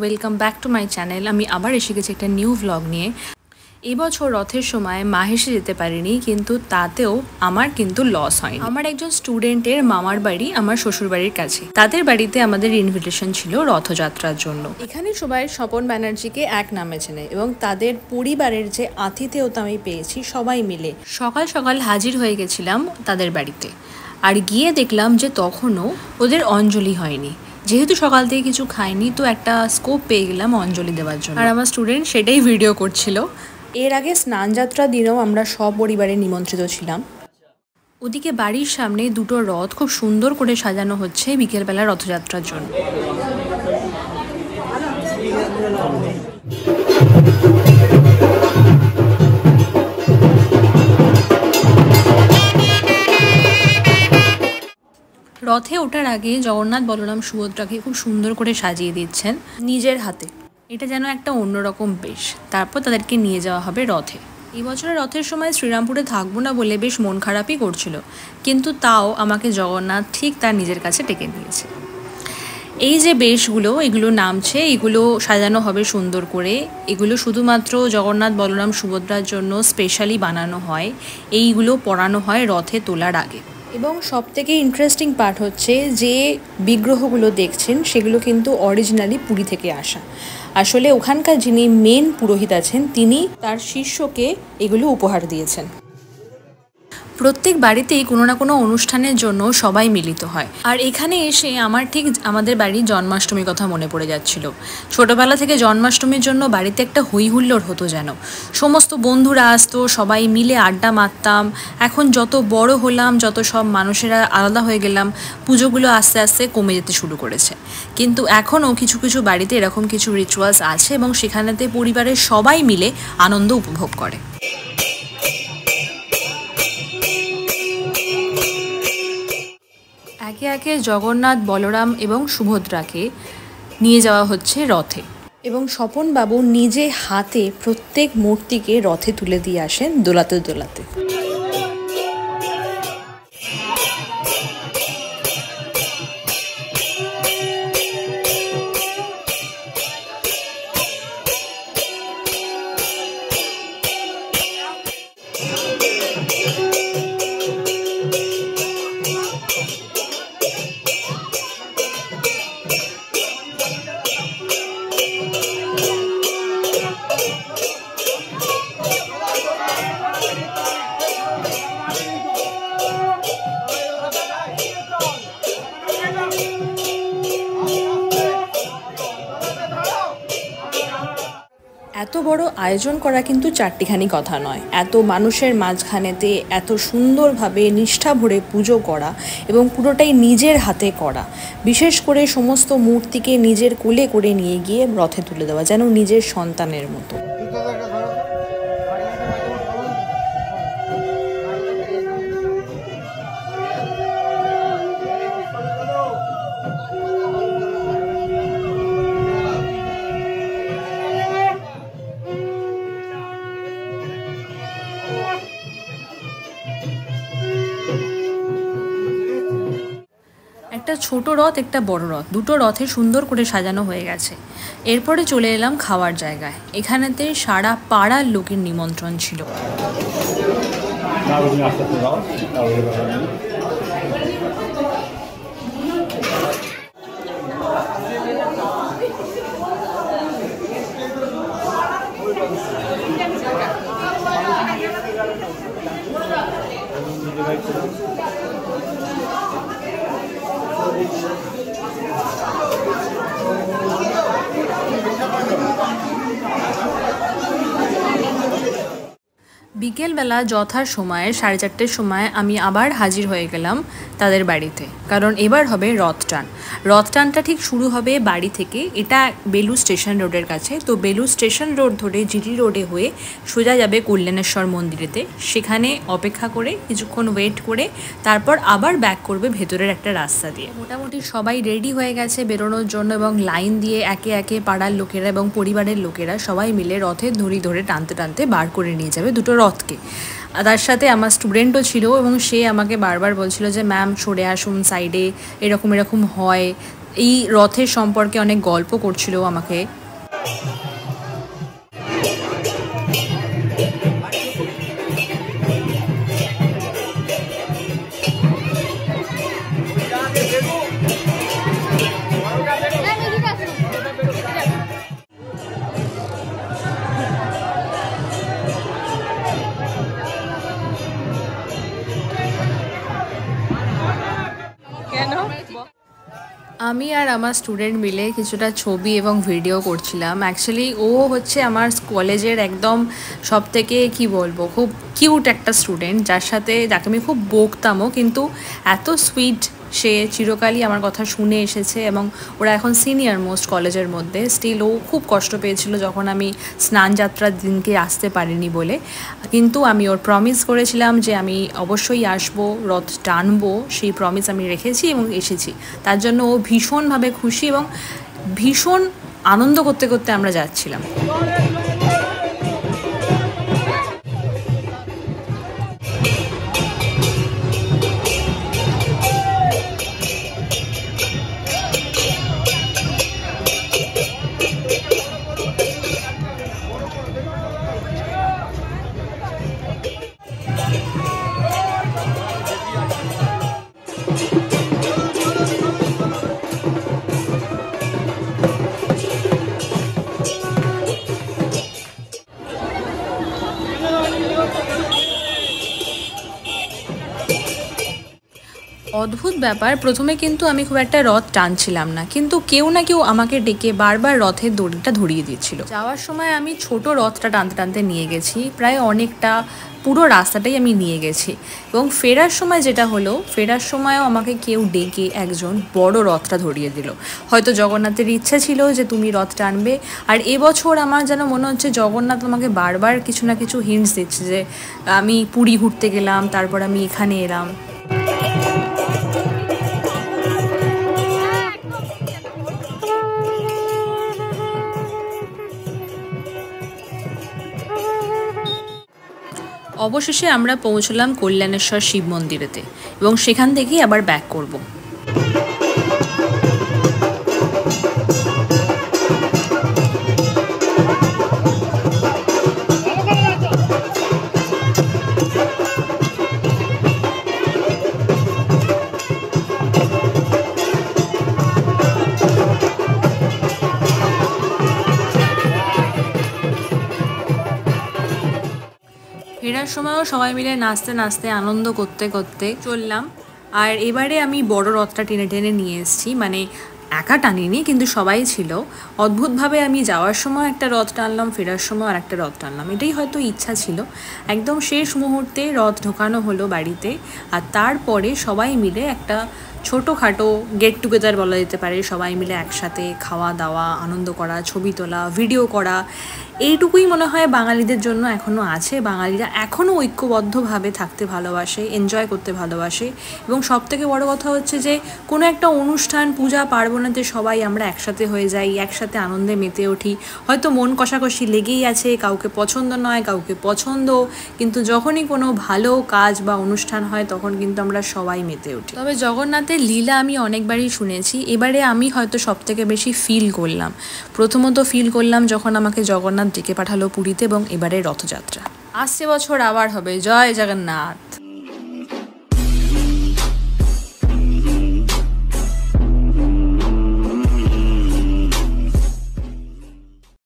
Welcome back to my channel. আমি আবার এসে গেছি একটা নিউ ভ্লগ নিয়ে। এবছর রথের সময় মাহেশে যেতে পারিনি, কিন্তু তাতেও আমার কিন্তু লস হয়নি। আমার একজন স্টুডেন্টের মামার বাড়ি আমার শ্বশুরবাড়ির কাছে, তাদের বাড়িতে আমাদের ইনভিটেশন ছিল রথযাত্রার জন্য। এখানে সবাই স্বপন ব্যানার্জিকে এক নামে চেনে এবং তাদের পরিবারের যে আতিথেয়তা আমি পেয়েছি সবাই মিলে সকাল সকাল হাজির হয়ে গেছিলাম তাদের বাড়িতে। আর গিয়ে দেখলাম যে তখনও ওদের অঞ্জলি হয়নি। যেহেতু সকাল থেকে কিছু খাইনি, তো একটা স্কোপ পেয়ে গেলাম অঞ্জলি দেওয়ার জন্য। আর আমার স্টুডেন্ট সেটাই ভিডিও করছিল। এর আগে স্নানযাত্রা দিনেও আমরা সপরিবারে নিমন্ত্রিত ছিলাম। ওদিকে বাড়ির সামনে দুটো রথ খুব সুন্দর করে সাজানো হচ্ছে বিকেলবেলা রথযাত্রার জন্য। রথে ওঠার আগে জগন্নাথ বলরাম সুভদ্রাকে খুব সুন্দর করে সাজিয়ে দিচ্ছেন নিজের হাতে। এটা যেন একটা অন্যরকম বেশ। তারপর তাদেরকে নিয়ে যাওয়া হবে রথে। এই বছরের রথের সময় শ্রীরামপুরে থাকবো না বলে বেশ মন খারাপই করছিল, কিন্তু তাও আমাকে জগন্নাথ ঠিক তার নিজের কাছে ডেকে নিয়েছে। এই যে বেশগুলো এগুলো নামছে, এগুলো সাজানো হবে সুন্দর করে। এগুলো শুধুমাত্র জগন্নাথ বলরাম সুভদ্রার জন্য স্পেশালি বানানো হয়। এইগুলো পরানো হয় রথে তোলার আগে। এবং সবথেকে ইন্টারেস্টিং পার্ট হচ্ছে যে বিগ্রহগুলো দেখছেন সেগুলো কিন্তু অরিজিনালি পুরী থেকে আসা। আসলে ওখানকার যিনি মেন পুরোহিত আছেন তিনি তার শিষ্যকে এগুলো উপহার দিয়েছেন। প্রত্যেক বাড়িতেই কোনো না কোনো অনুষ্ঠানের জন্য সবাই মিলিত হয়। আর এখানে এসে আমার ঠিক আমাদের বাড়ির জন্মাষ্টমীর কথা মনে পড়ে যাচ্ছিল। ছোটোবেলা থেকে জন্মাষ্টমীর জন্য বাড়িতে একটা হই হুল্লোড় হতো যেন। সমস্ত বন্ধুরা আসতো, সবাই মিলে আড্ডা মারতাম। এখন যত বড় হলাম, যত সব মানুষেরা আলাদা হয়ে গেলাম, পুজোগুলো আস্তে আস্তে কমে যেতে শুরু করেছে। কিন্তু এখনও কিছু কিছু বাড়িতে এরকম কিছু রিচুয়ালস আছে এবং সেখানেতে পরিবারের সবাই মিলে আনন্দ উপভোগ করে। একে একে জগন্নাথ, বলরাম এবং সুভদ্রাকে নিয়ে যাওয়া হচ্ছে রথে এবং স্বপনবাবু নিজে হাতে প্রত্যেক মূর্তিকে রথে তুলে দিয়ে আসেন দোলাতে দোলাতে। এত বড় আয়োজন করা কিন্তু চারটিখানি কথা নয়। এত মানুষের মাঝখানেতে এত সুন্দরভাবে নিষ্ঠা ভরে পুজো করা এবং পুরোটাই নিজের হাতে করা। বিশেষ করে সমস্ত মূর্তিকে নিজের কোলে করে নিয়ে গিয়ে রথে তুলে দেওয়া, যেন নিজের সন্তানের মতো। একটা ছোট রথ, একটা বড় রথ, দুটো রথে সুন্দর করে সাজানো হয়ে গেছে। এরপরে চলে এলাম খাওয়ার জায়গায়। এখানেতে সারা পাড়ার লোকের নিমন্ত্রণ ছিল। বিকেলবেলা যথার সময়ে 4:30 সময় আমি আবার হাজির হয়ে গেলাম তাদের বাড়িতে, কারণ এবার হবে রথ টান। রথ টানটা ঠিক শুরু হবে বাড়ি থেকে। এটা বেলুড় স্টেশন রোডের কাছে। তো বেলুড় স্টেশন রোড ধরে জিটি রোডে হয়ে সোজা যাবে কল্যাণেশ্বর মন্দিরেতে। সেখানে অপেক্ষা করে কিছুক্ষণ ওয়েট করে তারপর আবার ব্যাক করবে ভেতরের একটা রাস্তা দিয়ে। মোটামুটি সবাই রেডি হয়ে গেছে বেরোনোর জন্য এবং লাইন দিয়ে একে একে পাড়ার লোকেরা এবং পরিবারের লোকেরা সবাই মিলে রথের দড়ি ধরে টানতে টানতে বার করে নিয়ে যাবে দুটো রথকে। তার সাথে আমার স্টুডেন্টও ছিল এবং সে আমাকে বারবার বলছিল যে ম্যাম সরে আসুন সাইডে, এরকম এরকম হয়। এই রথের সম্পর্কে অনেক গল্প করছিল আমাকে। আমি আর আমার স্টুডেন্ট মিলে কিছুটা ছবি এবং ভিডিও করছিলাম। অ্যাকচুয়ালি ও হচ্ছে আমার কলেজের একদম সবথেকে কি বলবো, খুব কিউট একটা স্টুডেন্ট, যাকে আমি খুব বকতামও, কিন্তু এত সুইট সে, চিরকালই আমার কথা শুনে এসেছে এবং ওরা এখন সিনিয়র মোস্ট কলেজের মধ্যে। স্টিল ও খুব কষ্ট পেয়েছিল যখন আমি স্নান যাত্রার দিনকে আসতে পারিনি বলে, কিন্তু আমি ওর প্রমিস করেছিলাম যে আমি অবশ্যই আসবো, রথ টানবো, সেই প্রমিস আমি রেখেছি এবং এসেছি। তার জন্য ও ভীষণভাবে খুশি এবং ভীষণ আনন্দ করতে করতে আমরা যাচ্ছিলাম। অদ্ভুত ব্যাপার, প্রথমে কিন্তু আমি খুব একটা রথ টানছিলাম না, কিন্তু কেউ না কেউ আমাকে ডেকে বারবার রথের দড়িটা ধরিয়ে দিচ্ছিল। যাওয়ার সময় আমি ছোট রথটা টানতে টানতে নিয়ে গেছি, প্রায় অনেকটা পুরো রাস্তাটাই আমি নিয়ে গেছি। এবং ফেরার সময় যেটা হলো, ফেরার সময়ও আমাকে কেউ ডেকে একজন বড় রথটা ধরিয়ে দিল। হয়তো জগন্নাথের ইচ্ছা ছিল যে তুমি রথ টানবে। আর এবছর আমার যেন মনে হচ্ছে জগন্নাথ আমাকে বারবার কিছু না কিছু হিন্টস দিচ্ছে যে আমি পুরী ঘুরতে গেলাম, তারপর আমি এখানে এলাম। অবশেষে আমরা পৌঁছলাম কল্যাণেশ্বর শিব মন্দিরেতে এবং সেখান থেকেই আবার ব্যাক করব। ফেরার সময়ও সবাই মিলে নাচতে নাচতে আনন্দ করতে করতে চললাম। আর এবারে আমি বড় রথটা টেনে টেনে নিয়ে এসেছি, মানে একা টানিনি, কিন্তু সবাই ছিল। অদ্ভুতভাবে আমি যাওয়ার সময় একটা রথ টানলাম, ফেরার সময় আর একটা রথ টানলাম, এটাই হয়তো ইচ্ছা ছিল। একদম শেষ মুহূর্তে রথ ঢোকানো হলো বাড়িতে, আর তারপরে সবাই মিলে একটা ছোটোখাটো গেট টুগেদার বলা যেতে পারে, সবাই মিলে একসাথে খাওয়া দাওয়া, আনন্দ করা, ছবি তোলা, ভিডিও করা, এইটুকুই মনে হয় বাঙালিদের জন্য এখনও আছে। বাঙালিরা এখনও ঐক্যবদ্ধভাবে থাকতে ভালোবাসে, এনজয় করতে ভালোবাসে। এবং সবথেকে বড় কথা হচ্ছে যে কোনো একটা অনুষ্ঠান, পূজা পার্বণেতে সবাই আমরা একসাথে হয়ে যাই, একসাথে আনন্দে মেতে উঠি। হয়তো মন কষাকষি লেগেই আছে, কাউকে পছন্দ নয়, কাউকে পছন্দ, কিন্তু যখনই কোনো ভালো কাজ বা অনুষ্ঠান হয় তখন কিন্তু আমরা সবাই মেতে উঠি। তবে জগন্নাথের লীলা আমি অনেকবারই শুনেছি, এবারে আমি হয়তো সবথেকে বেশি ফিল করলাম। প্রথমত ফিল করলাম যখন আমাকে জগন্নাথ ডেকে পাঠালো পুরীতে, এবং এবারে রথযাত্রা। আসছে বছর আবার হবে। জয় জগন্নাথ।